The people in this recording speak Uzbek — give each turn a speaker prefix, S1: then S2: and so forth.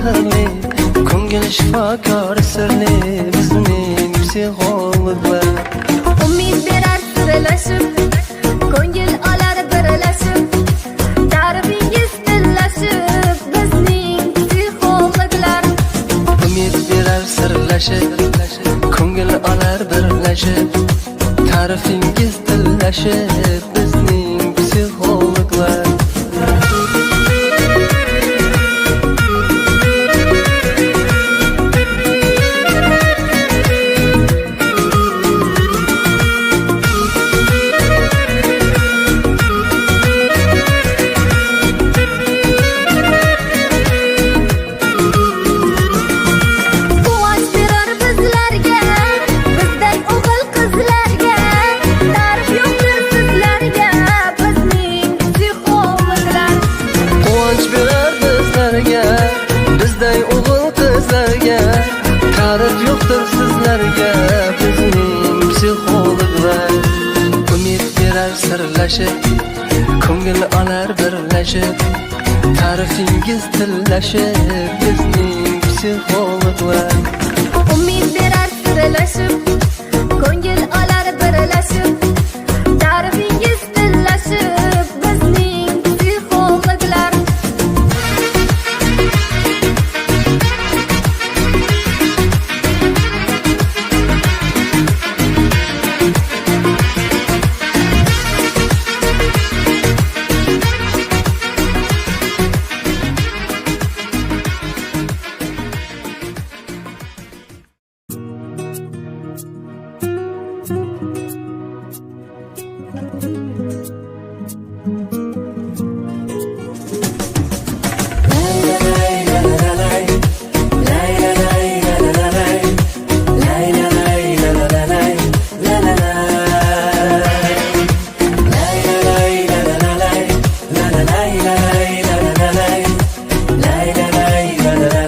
S1: mehrli, ko'ngil shifokori sirli bizning psixologlar.
S2: Umid berar sirlashib, ko'ngil olar birlashib, ta'rifingiz tillashib bizning psixologlar.
S1: Umid berar sirlashib, ko'ngil olar birlashib, ta'rifingiz tillashib bizning psixologlar. Bizday o'g'il qizlarga ta'rif yo'qdir sizlarga bizning psixologlar. Umid berar sirlashib, ko'ngil olar birlashib, ta'rifingiz tillashib bizning psixologlar.
S2: Umid berar sirlashib, ko'ngil